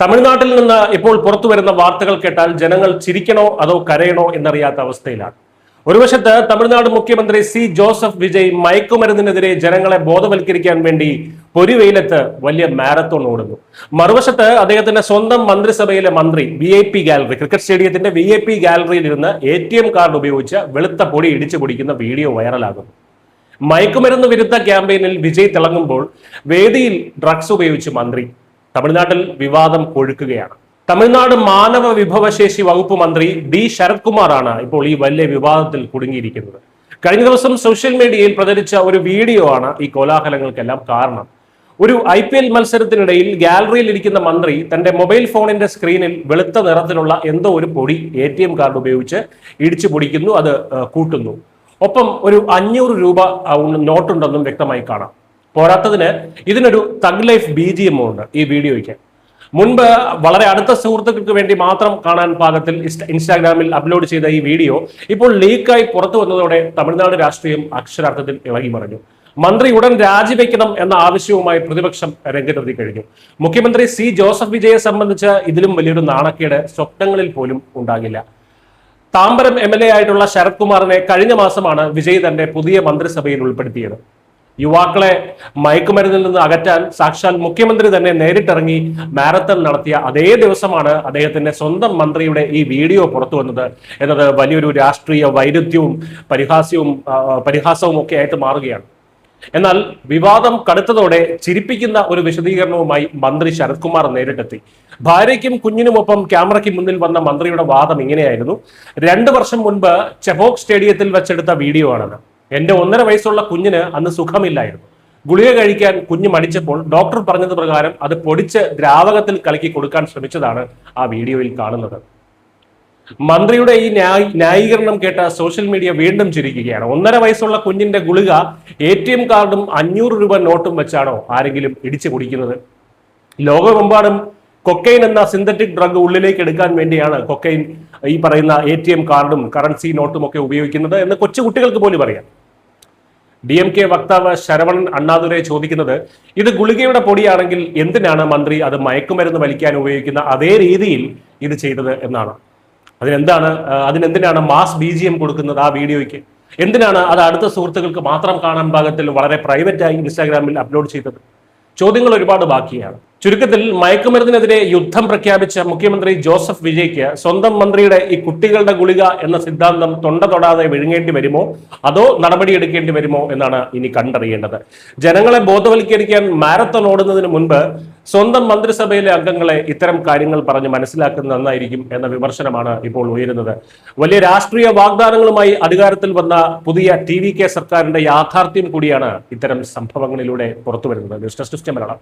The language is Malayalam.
തമിഴ്നാട്ടിൽ നിന്ന് ഇപ്പോൾ പുറത്തു വരുന്ന വാർത്തകൾ കേട്ടാൽ ജനങ്ങൾ ചിരിക്കണോ അതോ കരയണോ എന്നറിയാത്ത അവസ്ഥയിലാണ്. ഒരു വശത്ത് തമിഴ്നാട് മുഖ്യമന്ത്രി സി ജോസഫ് വിജയ് മയക്കുമരുന്നിനെതിരെ ജനങ്ങളെ ബോധവൽക്കരിക്കാൻ വേണ്ടി പൊരിവെയിലത്ത് വലിയ മാരത്തോൺ ഓടുന്നു. മറുവശത്ത് അദ്ദേഹത്തിന്റെ സ്വന്തം മന്ത്രിസഭയിലെ മന്ത്രി VIP ഗാലറി, ക്രിക്കറ്റ് സ്റ്റേഡിയത്തിന്റെ VIP ഗാലറിയിൽ ഇരുന്ന് ATM കാർഡ് ഉപയോഗിച്ച് വെളുത്ത പൊടി ഇടിച്ചു പൊടിക്കുന്ന വീഡിയോ വൈറലാകുന്നു. മയക്കുമരുന്ന് വിരുദ്ധ ക്യാമ്പയിനിൽ വിജയ് തിളങ്ങുമ്പോൾ വേദിയിൽ ഡ്രഗ്സ് ഉപയോഗിച്ച് മന്ത്രി. തമിഴ്നാട്ടിൽ വിവാദം കൊഴുക്കുകയാണ്. തമിഴ്നാട് മാനവ വിഭവശേഷി വകുപ്പ് മന്ത്രി D ശരത് കുമാറാണ് ഇപ്പോൾ ഈ വലിയ വിവാദത്തിൽ കുടുങ്ങിയിരിക്കുന്നത്. കഴിഞ്ഞ ദിവസം സോഷ്യൽ മീഡിയയിൽ പ്രചരിച്ച ഒരു വീഡിയോ ആണ് ഈ കോലാഹലങ്ങൾക്കെല്ലാം കാരണം. ഒരു IPL മത്സരത്തിനിടയിൽ ഗാലറിയിൽ ഇരിക്കുന്ന മന്ത്രി തന്റെ മൊബൈൽ ഫോണിന്റെ സ്ക്രീനിൽ വെളുത്ത നിറത്തിലുള്ള എന്തോ ഒരു പൊടി ATM കാർഡ് ഉപയോഗിച്ച് ഇടിച്ചു പൊടിക്കുന്നു, അത് കൂട്ടുന്നു. ഒപ്പം ഒരു 500 രൂപ നോട്ടുണ്ടെന്നും വ്യക്തമായി കാണാം. പോരാത്തതിന് ഇതിനൊരു തഗ് ലൈഫ് BGM ഉണ്ട് ഈ വീഡിയോയ്ക്ക്. മുൻപ് വളരെ അടുത്ത സുഹൃത്തുക്കൾക്ക് വേണ്ടി മാത്രം കാണാൻ പാകത്തിൽ ഇൻസ്റ്റാഗ്രാമിൽ അപ്ലോഡ് ചെയ്ത ഈ വീഡിയോ ഇപ്പോൾ ലീക്കായി പുറത്തു വന്നതോടെ തമിഴ്നാട് രാഷ്ട്രീയം അക്ഷരാർത്ഥത്തിൽ ഇളകി മറിഞ്ഞു. മന്ത്രി ഉടൻ രാജിവെക്കണം എന്ന ആവശ്യവുമായി പ്രതിപക്ഷം രംഗത്തെത്തി കഴിഞ്ഞു. മുഖ്യമന്ത്രി സി ജോസഫ് വിജയെ സംബന്ധിച്ച് ഇതിലും വലിയൊരു നാണക്കേട് സ്വപ്നങ്ങളിൽ പോലും ഉണ്ടാകില്ല. താമ്പരം MLA ആയിട്ടുള്ള ശരത് കുമാറിനെ കഴിഞ്ഞ മാസമാണ് വിജയ് തന്റെ പുതിയ മന്ത്രിസഭയിൽ ഉൾപ്പെടുത്തിയത്. യുവാക്കളെ മയക്കുമരുന്നിൽ നിന്ന് അകറ്റാൻ സാക്ഷാൽ മുഖ്യമന്ത്രി തന്നെ നേരിട്ടിറങ്ങി മാരത്തൺ നടത്തിയ അതേ ദിവസമാണ് അദ്ദേഹത്തിന്റെ സ്വന്തം മന്ത്രിയുടെ ഈ വീഡിയോ പുറത്തു വന്നത് എന്നത് വലിയൊരു രാഷ്ട്രീയ വൈരുദ്ധ്യവും പരിഹാസവും ഒക്കെ ആയിട്ട് മാറുകയാണ്. എന്നാൽ വിവാദം കടുത്തതോടെ ചിരിപ്പിക്കുന്ന ഒരു വിശദീകരണവുമായി മന്ത്രി ശരത് കുമാർ നേരിട്ടെത്തി. ഭാര്യയ്ക്കും കുഞ്ഞിനുമൊപ്പം ക്യാമറയ്ക്ക് മുന്നിൽ വന്ന മന്ത്രിയുടെ വാദം ഇങ്ങനെയായിരുന്നു. 2 വർഷം മുൻപ് ചെബോക്ക് സ്റ്റേഡിയത്തിൽ വെച്ചെടുത്ത വീഡിയോ ആണത്. എന്റെ 1.5 വയസ്സുള്ള കുഞ്ഞിന് അന്ന് സുഖമില്ലായിരുന്നു. ഗുളിക കഴിക്കാൻ കുഞ്ഞ് മടിച്ചപ്പോൾ ഡോക്ടർ പറഞ്ഞത് പ്രകാരം അത് പൊടിച്ച് ദ്രാവകത്തിൽ കലക്കി കൊടുക്കാൻ ശ്രമിച്ചതാണ് ആ വീഡിയോയിൽ കാണുന്നത്. മന്ത്രിയുടെ ഈ ന്യായീകരണം കേട്ട സോഷ്യൽ മീഡിയ വീണ്ടും ചിരിക്കുകയാണ്. 1.5 വയസ്സുള്ള കുഞ്ഞിന്റെ ഗുളിക ATM കാർഡും 500 രൂപ നോട്ടും വെച്ചാണോ ആരെങ്കിലും ഇടിച്ചു കുടിക്കുന്നത്? ലോകമെമ്പാടും കൊക്കൈൻ എന്ന സിന്തറ്റിക് ഡ്രഗ് ഉള്ളിലേക്ക് എടുക്കാൻ വേണ്ടിയാണ് കൊക്കൈൻ ഈ പറയുന്ന ATM കാർഡും കറൻസി നോട്ടും ഒക്കെ ഉപയോഗിക്കുന്നത് എന്ന് കൊച്ചുകുട്ടികൾക്ക് പോലും അറിയാം. DMK വക്താവ് ശരവണൻ അണ്ണാദുരൈ ചോദിക്കുന്നത്, ഇത് ഗുളികയുടെ പൊടിയാണെങ്കിൽ എന്തിനാണ് മന്ത്രി അത് മയക്കുമരുന്ന് വലിക്കാൻ ഉപയോഗിക്കുന്ന അതേ രീതിയിൽ ഇത് ചെയ്തത് എന്നാണ്. അതിനെന്തിനാണ് മാസ് BGM കൊടുക്കുന്നത് ആ വീഡിയോയ്ക്ക്? എന്തിനാണ് അത് അടുത്ത സുഹൃത്തുക്കൾക്ക് മാത്രം കാണാൻ പാകത്തിൽ വളരെ പ്രൈവറ്റായി ഇൻസ്റ്റാഗ്രാമിൽ അപ്ലോഡ് ചെയ്തത്? ചോദ്യങ്ങൾ ഒരുപാട് ബാക്കിയാണ്. ചുരുക്കത്തിൽ മയക്കുമരുന്നിനെതിരെ യുദ്ധം പ്രഖ്യാപിച്ച മുഖ്യമന്ത്രി ജോസഫ് വിജയ്ക്ക് സ്വന്തം മന്ത്രിയുടെ ഈ കുട്ടികളുടെ ഗുളിക എന്ന സിദ്ധാന്തം തൊണ്ട തൊടാതെ വിഴുങ്ങേണ്ടി വരുമോ അതോ നടപടിയെടുക്കേണ്ടി വരുമോ എന്നാണ് ഇനി കണ്ടറിയേണ്ടത്. ജനങ്ങളെ ബോധവൽക്കരിക്കാൻ മാരത്തൺ ഓടുന്നതിന് മുൻപ് സ്വന്തം മന്ത്രിസഭയിലെ അംഗങ്ങളെ ഇത്തരം കാര്യങ്ങൾ പറഞ്ഞ് മനസ്സിലാക്കുന്നത് നന്നായിരിക്കും എന്ന വിമർശനമാണ് ഇപ്പോൾ ഉയരുന്നത്. വലിയ രാഷ്ട്രീയ വാഗ്ദാനങ്ങളുമായി അധികാരത്തിൽ വന്ന പുതിയ TVK സർക്കാരിന്റെ യാഥാർത്ഥ്യം കൂടിയാണ് ഇത്തരം സംഭവങ്ങളിലൂടെ പുറത്തുവരുന്നത്. News desk Malayalam.